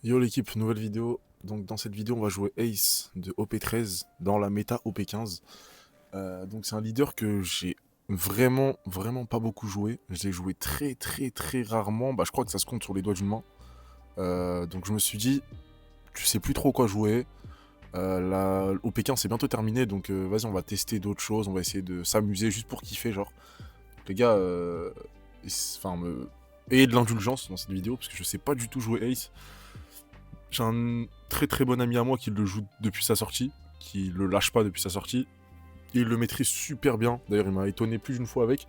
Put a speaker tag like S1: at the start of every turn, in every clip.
S1: Yo l'équipe, nouvelle vidéo. Donc dans cette vidéo, on va jouer Ace de OP13 dans la méta OP15. Donc c'est un leader que j'ai vraiment pas beaucoup joué. Je l'ai joué très rarement. Bah je crois que ça se compte sur les doigts d'une main. Donc je me suis dit, tu sais plus trop quoi jouer. La OP15 c'est bientôt terminé, donc vas-y on va tester d'autres choses. On va essayer de s'amuser juste pour kiffer genre. Donc, les gars, enfin ayez de l'indulgence dans cette vidéo parce que je sais pas du tout jouer Ace. J'ai un très bon ami à moi qui le joue depuis sa sortie, qui le lâche pas depuis sa sortie. Il le maîtrise super bien. D'ailleurs, il m'a étonné plus d'une fois avec.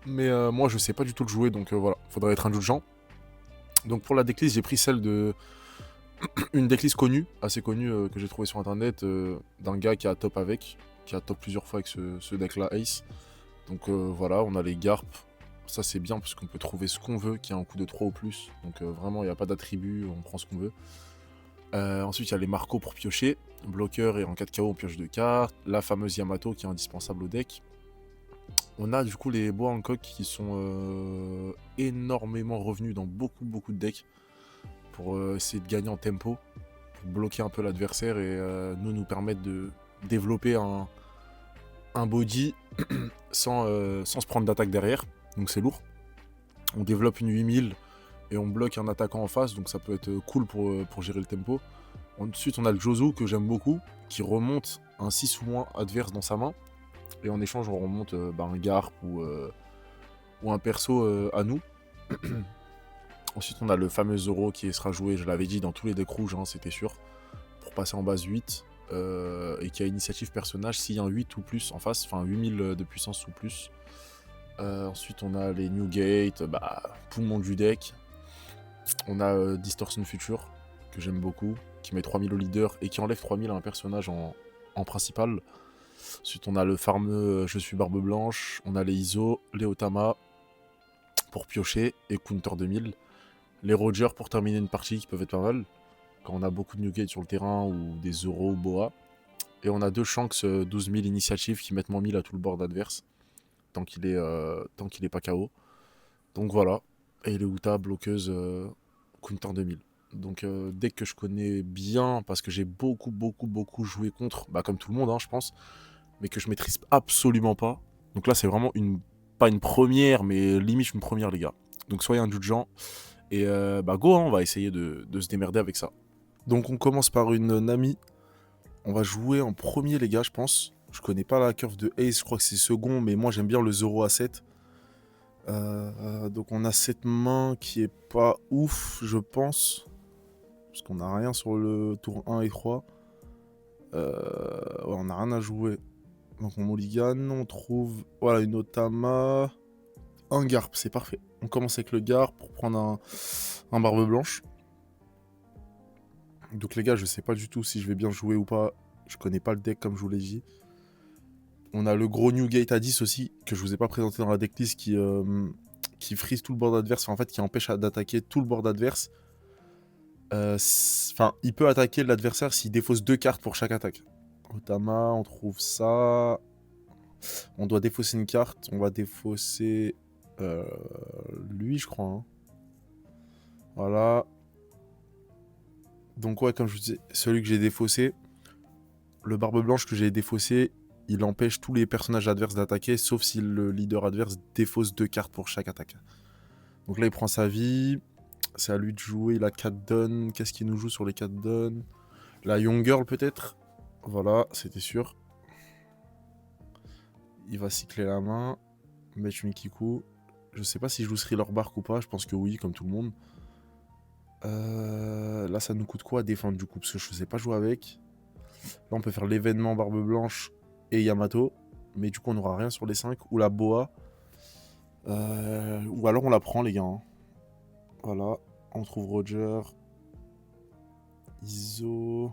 S1: Mais moi, je sais pas du tout le jouer, donc voilà, faudrait être indulgent. Donc pour la decklist, j'ai pris celle de une decklist connue, assez connue, que j'ai trouvé sur internet, d'un gars qui a top avec, qui a top plusieurs fois avec ce deck-là, Ace. Donc voilà, on a les Garp. Ça c'est bien parce qu'on peut trouver ce qu'on veut, qui a un coup de 3 ou plus. Donc vraiment, il n'y a pas d'attribut, on prend ce qu'on veut. Ensuite, il y a les Marco pour piocher. Bloqueur et en cas de KO, on pioche 2 cartes. La fameuse Yamato qui est indispensable au deck. On a du coup les Bois Hancock qui sont énormément revenus dans beaucoup de decks pour essayer de gagner en tempo, pour bloquer un peu l'adversaire et nous permettre de développer un body sans se prendre d'attaque derrière. Donc c'est lourd. On développe une 8000 et on bloque un attaquant en face, donc ça peut être cool pour gérer le tempo. Ensuite, on a le Jozo que j'aime beaucoup, qui remonte un 6 ou moins adverse dans sa main. Et en échange, on remonte un Garp ou un perso à nous. Ensuite, on a le fameux Zoro qui sera joué, je l'avais dit, dans tous les decks rouges, hein, c'était sûr, pour passer en base 8. Et qui a initiative personnage s'il y a un 8 ou plus en face, enfin 8000 de puissance ou plus. Ensuite, on a les Newgate, poumon du deck. On a Distortion Future, que j'aime beaucoup, qui met 3000 au leader et qui enlève 3000 à un personnage en principal. Ensuite, on a le fameux Je suis Barbe Blanche, on a les ISO, les Otama pour piocher et Counter 2000. Les Roger pour terminer une partie qui peuvent être pas mal, quand on a beaucoup de Newgate sur le terrain ou des Zoro ou Boa. Et on a deux Shanks 12 000 initiatives qui mettent moins 1000 à tout le board adverse, tant qu'il est pas KO. Donc voilà. Et les Uta, bloqueuse Counter 2000. Donc dès que je connais bien, parce que j'ai beaucoup joué contre, comme tout le monde, hein, je pense, mais que je maîtrise absolument pas. Donc là, c'est vraiment pas une première, mais limite une première, les gars. Donc soyez indulgents. Et go, hein, on va essayer de se démerder avec ça. Donc on commence par une Nami. On va jouer en premier, les gars, je pense. Je connais pas la curve de Ace, je crois que c'est second, mais moi j'aime bien le 0 à 7. Donc on a cette main qui est pas ouf, je pense. Parce qu'on a rien sur le tour 1 et 3. Ouais, on a rien à jouer. Donc on mulligan, on trouve voilà, une Otama, un Garp, c'est parfait. On commence avec le Garp pour prendre un Barbe Blanche. Donc les gars, je sais pas du tout si je vais bien jouer ou pas. Je connais pas le deck comme je vous l'ai dit. On a le gros Newgate à 10 aussi, que je vous ai pas présenté dans la decklist, qui freeze tout le board adverse, en fait qui empêche d'attaquer tout le board adverse. Enfin, il peut attaquer l'adversaire s'il défausse 2 cartes pour chaque attaque. Otama, on trouve ça. On doit défausser une carte. On va défausser lui, je crois. Hein. Voilà. Donc ouais, comme je vous disais, celui que j'ai défaussé, le Barbe Blanche que j'ai défaussé, il empêche tous les personnages adverses d'attaquer, sauf si le leader adverse défausse 2 cartes pour chaque attaque. Donc là, il prend sa vie. C'est à lui de jouer. Il a 4 dons. Qu'est-ce qu'il nous joue sur les 4 dons? La Young Girl, peut-être. Voilà, c'était sûr. Il va cycler la main. Mettre Mikiku. Je sais pas si je joue Thriller Bark ou pas. Je pense que oui, comme tout le monde. Là, ça nous coûte quoi à défendre du coup? Parce que je sais pas jouer avec. Là, on peut faire l'événement Barbe Blanche et Yamato. Mais du coup, on n'aura rien sur les 5. Ou la Boa. Ou alors on la prend, les gars. Hein. Voilà. On trouve Roger. ISO.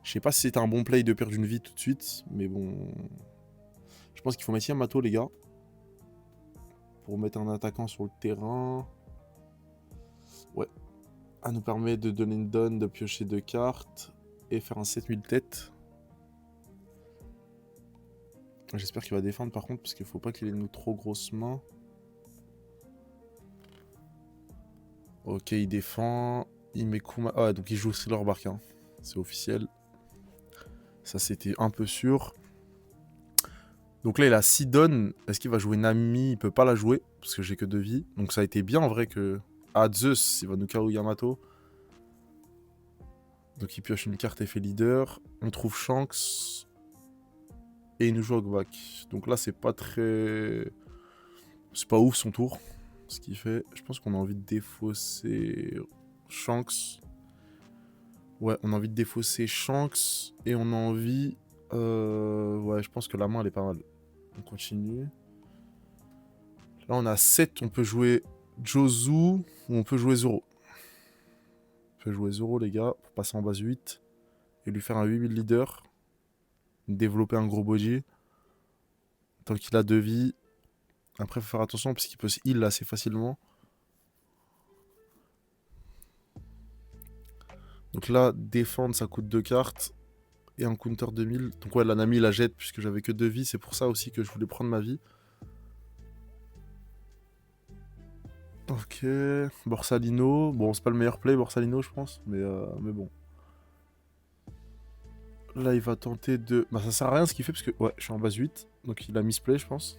S1: Je sais pas si c'était un bon play de perdre une vie tout de suite. Mais bon. Je pense qu'il faut mettre Yamato, les gars. Pour mettre un attaquant sur le terrain. Ouais. Ça nous permet de donner une donne, de piocher 2 cartes. Et faire un 7000 têtes. J'espère qu'il va défendre par contre, parce qu'il faut pas qu'il ait une trop grosse main. Ok, il défend. Il met Kuma. Ah, donc il joue Thriller Bark, hein. C'est officiel. Ça, c'était un peu sûr. Donc là, il a Sidon. Est-ce qu'il va jouer Nami? Il peut pas la jouer, parce que j'ai que 2 vies. Donc ça a été bien, en vrai, que... Ah, Zeus, il va nous KO Yamato. Donc il pioche une carte et fait leader. On trouve Shanks. Et il nous joue Hogback. Donc là, c'est pas très... C'est pas ouf son tour. Ce qu'il fait. Je pense qu'on a envie de défausser Shanks. Ouais, on a envie de défausser Shanks. Et on a envie... Ouais, je pense que la main, elle est pas mal. On continue. Là, on a 7. On peut jouer Jozu ou on peut jouer Zoro. On peut jouer Zoro, les gars, pour passer en base 8. Et lui faire un 8000 leader. Développer un gros body. Tant qu'il a 2 vies. Après, il faut faire attention parce qu'il peut se heal assez facilement. Donc là, défendre, ça coûte 2 cartes. Et un counter 2000. Donc ouais, la Nami, la jette puisque j'avais que 2 vies. C'est pour ça aussi que je voulais prendre ma vie. Ok. Borsalino. Bon, c'est pas le meilleur play, Borsalino, je pense. Mais bon. Là, il va tenter de... Bah, ça sert à rien ce qu'il fait parce que... Ouais, je suis en base 8. Donc il a misplay, je pense.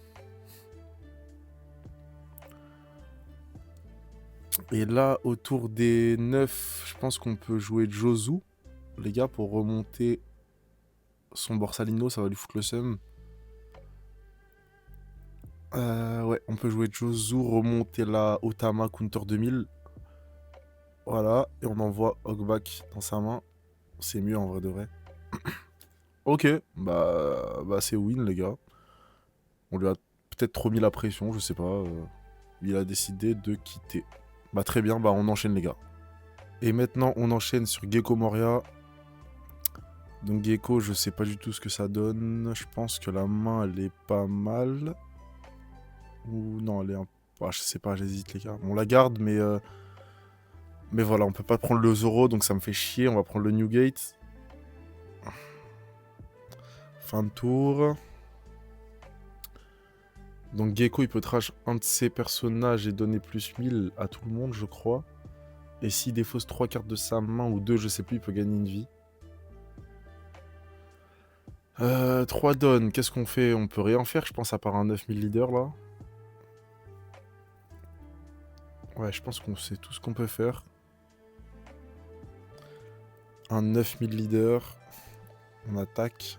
S1: Et là, autour des 9, je pense qu'on peut jouer Jozu, les gars, pour remonter son Borsalino, ça va lui foutre le seum. Ouais, on peut jouer Jozu, remonter la Otama Counter 2000. Voilà, et on envoie Hogback dans sa main. C'est mieux en vrai de vrai. Ok, bah c'est win, les gars. On lui a peut-être trop mis la pression, je sais pas. Il a décidé de quitter. Bah très bien, bah on enchaîne, les gars. Et maintenant, on enchaîne sur Gecko Moria. Donc Gecko, je sais pas du tout ce que ça donne. Je pense que la main, elle est pas mal. Ou non, elle est un... Ah, je sais pas, j'hésite, les gars. On la garde, mais voilà, on peut pas prendre le Zoro, donc ça me fait chier. On va prendre le Newgate. Fin de tour. Donc Gecko, il peut trash un de ses personnages et donner plus 1000 à tout le monde, je crois. Et s'il défausse 3 cartes de sa main, ou 2, je sais plus, il peut gagner une vie. 3 donnes, qu'est-ce qu'on fait? On peut rien faire, je pense, à part un 9000 leader, là. Ouais, je pense qu'on sait tout ce qu'on peut faire. Un 9000 leader. On attaque.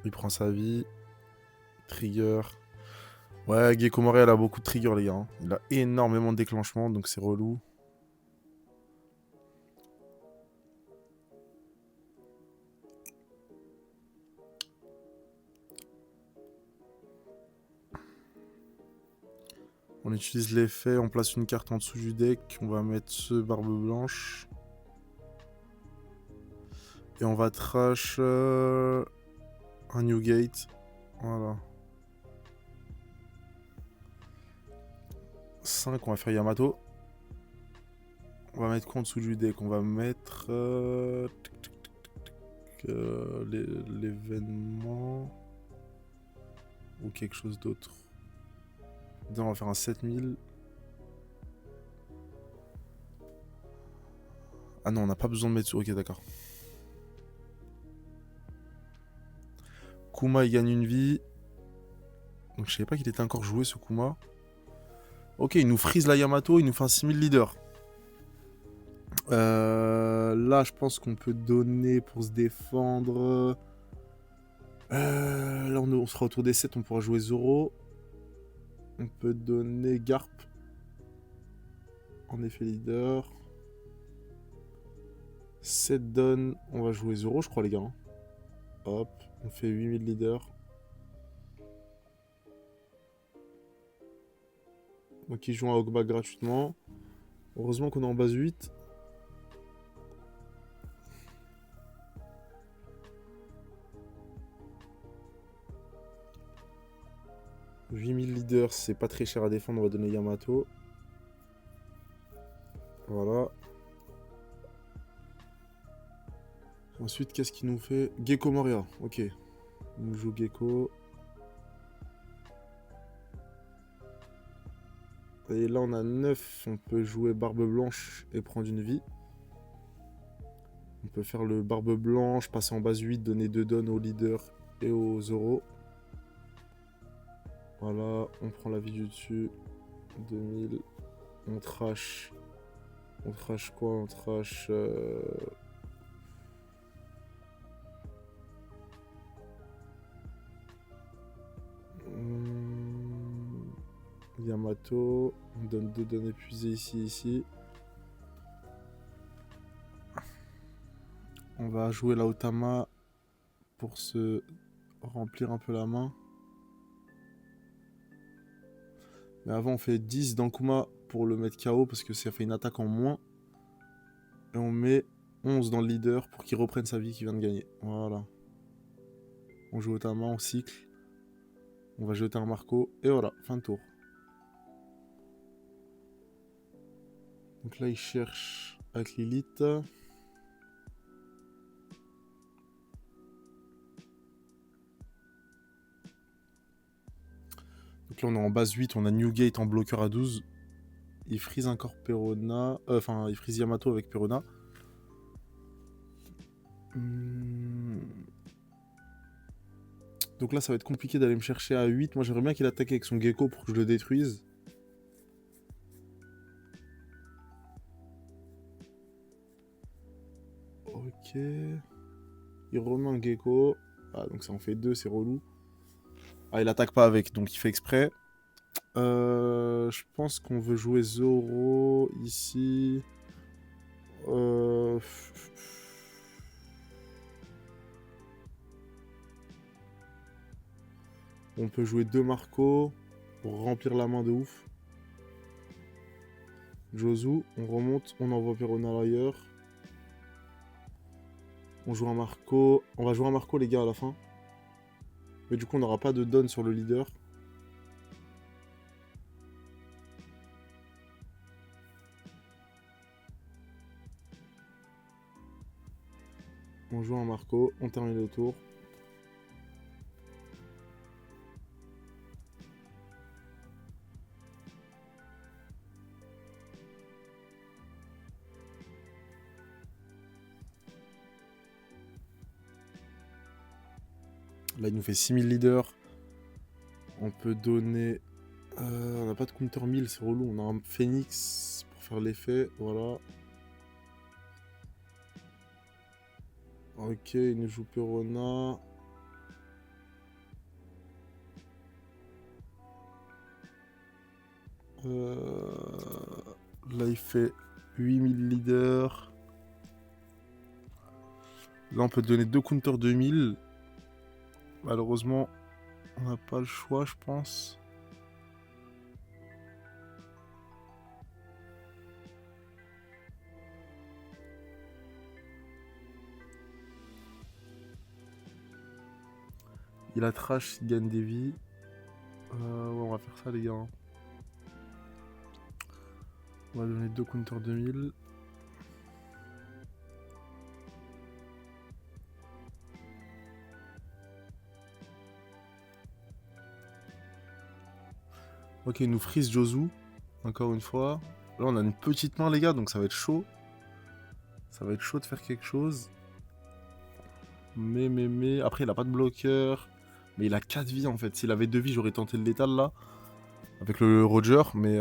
S1: Il prend sa vie. Trigger. Ouais, Gecko Moria, a beaucoup de trigger, les gars, hein. Il a énormément de déclenchement, donc c'est relou. On utilise l'effet, on place une carte en dessous du deck. On va mettre ce barbe blanche. Et on va trash un Newgate. Voilà. 5, on va faire Yamato. On va mettre quoi en dessous du deck? On va mettre l'événement ou quelque chose d'autre. On va faire un 7000. Ah non, on n'a pas besoin de mettre... Ok, d'accord. Kuma, il gagne une vie. Donc je savais pas qu'il était encore joué, ce Kuma. Ok, il nous freeze la Yamato, il nous fait un 6000 leader. Là, je pense qu'on peut donner pour se défendre. Là, on sera autour des 7, on pourra jouer Zoro. On peut donner Garp. En effet, leader. 7 donne. On va jouer Zoro, je crois, les gars. Hein. Hop, on fait 8000 leader. Donc, ils jouent un Hogback gratuitement. Heureusement qu'on est en base 8. « 8000 leaders, c'est pas très cher à défendre, on va donner Yamato. Voilà. Ensuite, qu'est-ce qu'il nous fait? Gecko Moria, ok. Il nous joue Gecko. Et là, on a 9, on peut jouer Barbe Blanche et prendre une vie. peut faire le barbe blanche, passer en base 8, donner 2 dons au leader et aux Zoro. Voilà, on prend la vie du dessus. 2000. On trash. On trash quoi? On trash... Yamato. On donne 2 dons épuisés ici. On va jouer la Otama pour se remplir un peu la main. Mais avant, on fait 10 d'Ankuma pour le mettre KO parce que ça fait une attaque en moins. Et on met 11 dans le leader pour qu'il reprenne sa vie qu'il vient de gagner. Voilà. On joue Otama, on cycle. On va jeter un Marco. Et voilà, fin de tour. Donc là, il cherche avec Lilith. Donc là, on est en base 8. On a Newgate en bloqueur à 12. Il freeze encore Perona. Enfin, il freeze Yamato avec Perona. Donc là, ça va être compliqué d'aller me chercher à 8. Moi, j'aimerais bien qu'il attaque avec son gecko pour que je le détruise. Ok. Il remet un gecko. Ah, donc ça en fait 2, c'est relou. Ah, il attaque pas avec, donc il fait exprès. Je pense qu'on veut jouer Zoro ici. On peut jouer 2 Marco pour remplir la main de ouf. Josu, on remonte, on envoie Perona ailleurs. On joue un Marco. On va jouer un Marco, les gars, à la fin. Mais du coup, on n'aura pas de don sur le leader. On joue un Marco, on termine le tour. Là, il nous fait 6000 leaders. On peut donner... on n'a pas de counter 1000, c'est relou. On a un Phoenix pour faire l'effet. Voilà. Ok, il nous joue Perona. Là, il fait 8000 leaders. Là, on peut donner 2 counters 2000. Malheureusement, on n'a pas le choix, je pense. Il a trash, il gagne des vies. Ouais, on va faire ça, les gars. On va donner 2 counters 2000. Ok, il nous freeze Josu. Encore une fois. Là, on a une petite main, les gars, donc ça va être chaud. Ça va être chaud de faire quelque chose. Mais... Après, il a pas de bloqueur. Mais il a 4 vies, en fait. S'il avait 2 vies, j'aurais tenté le létal, là. Avec le Roger, mais...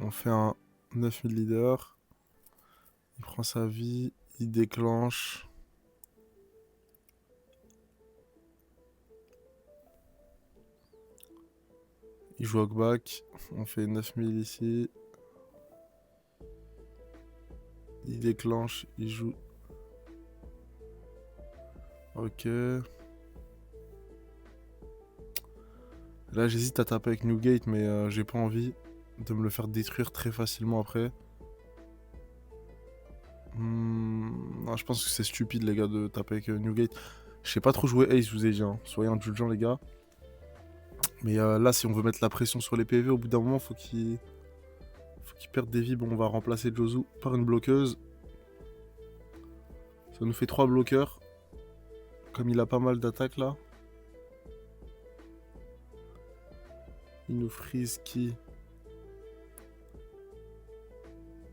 S1: On fait un 9000 leader. Il prend sa vie. Il déclenche. Il joue Hawkback. On fait 9000 ici. Il déclenche. Il joue. Ok. Là, j'hésite à taper avec Newgate, mais j'ai pas envie de me le faire détruire très facilement après. Non, je pense que c'est stupide, les gars, de taper avec Newgate. Je sais pas trop jouer Ace, je vous ai dit. Hein. Soyez indulgents, les gars. Mais là, si on veut mettre la pression sur les PV, au bout d'un moment, faut qu'il perde des vies. Bon, on va remplacer Josu par une bloqueuse.
S2: Ça nous fait 3 bloqueurs. Comme il a pas mal d'attaques là. Il nous freeze qui?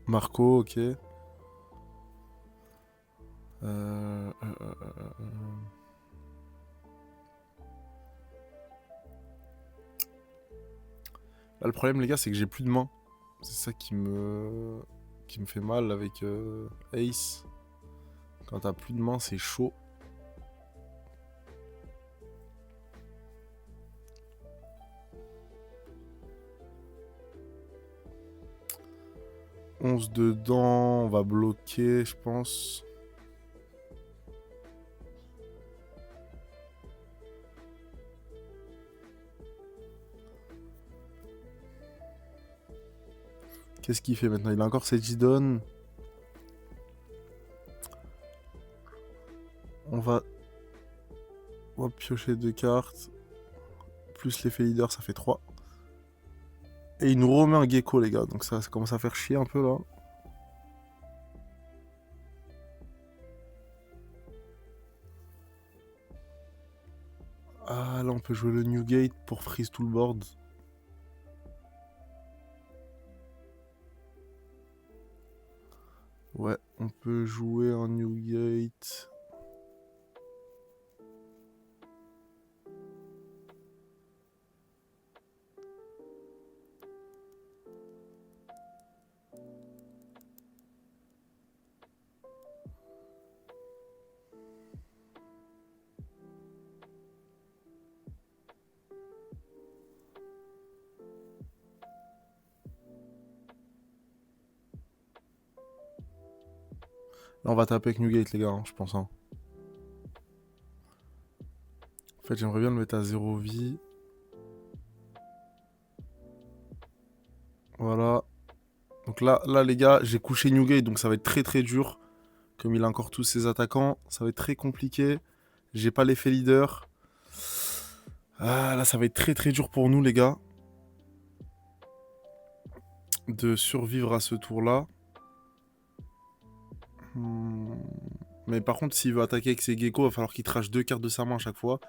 S2: Marco, ok. Là, le problème, les gars, c'est que j'ai plus de main. C'est ça qui me fait mal avec Ace. Quand t'as plus de main, c'est chaud. « 11 dedans, on va bloquer, je pense. » Qu'est-ce qu'il fait maintenant? Il a encore cette Gidon. On va piocher 2 cartes. Plus l'effet leader, ça fait 3. Et il nous remet un gecko, les gars. Donc ça commence à faire chier un peu, là. Ah, là, on peut jouer le Newgate pour freeze tout le board. Ouais, on peut jouer un Newgate. Là, on va taper avec Newgate, les gars, hein, je pense. Hein. En fait, j'aimerais bien le mettre à 0 vie. Voilà. Donc là, les gars, j'ai couché Newgate, donc ça va être très très dur. Comme il a encore tous ses attaquants, ça va être très compliqué. J'ai pas l'effet leader. Ah, là, ça va être très très dur pour nous, les gars. De survivre à ce tour-là. Mais par contre, s'il veut attaquer avec ses geckos, il va falloir qu'il trash 2 cartes de sa main à chaque fois.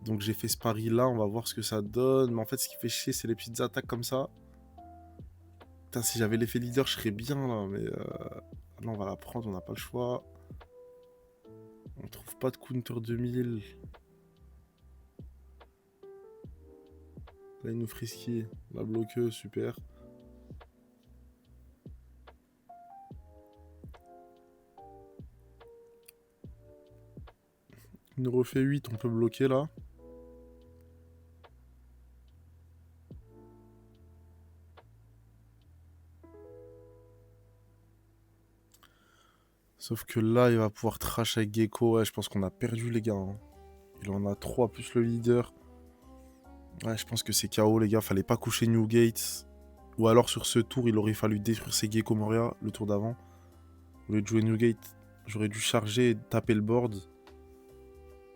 S2: Donc j'ai fait ce pari-là, on va voir ce que ça donne. Mais en fait, ce qui fait chier, c'est les petites attaques comme ça. Putain, si j'avais l'effet leader, je serais bien là, mais... Là, on va la prendre, on n'a pas le choix. On trouve pas de counter 2000. Là, il nous frisky. La bloqueuse, super. Il nous refait 8, on peut bloquer là. Sauf que là, il va pouvoir trash avec Gecko. Ouais, je pense qu'on a perdu, les gars. Hein. Il en a 3 plus le leader. Ouais, je pense que c'est KO, les gars. Fallait pas coucher Newgate. Ou alors, sur ce tour, il aurait fallu détruire ses Gecko Moria, le tour d'avant. Au lieu de jouer Newgate, j'aurais dû charger et taper le board.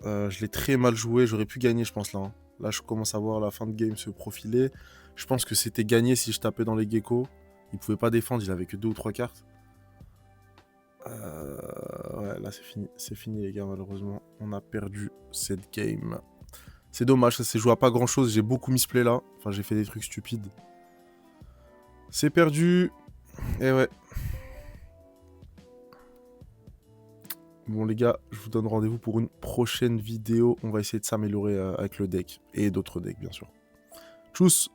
S2: Je l'ai très mal joué. J'aurais pu gagner, je pense, là. Hein. Là, je commence à voir la fin de game se profiler. Je pense que c'était gagné si je tapais dans les Gecko. Il pouvait pas défendre, il avait que 2 ou 3 cartes. Ouais, là c'est fini les gars, malheureusement. On a perdu cette game. C'est dommage, ça s'est joué à pas grand chose. J'ai beaucoup misplay là. Enfin, j'ai fait des trucs stupides. C'est perdu. Et ouais. Bon les gars, je vous donne rendez-vous pour une prochaine vidéo. On va essayer de s'améliorer avec le deck. Et d'autres decks, bien sûr. Tchuss!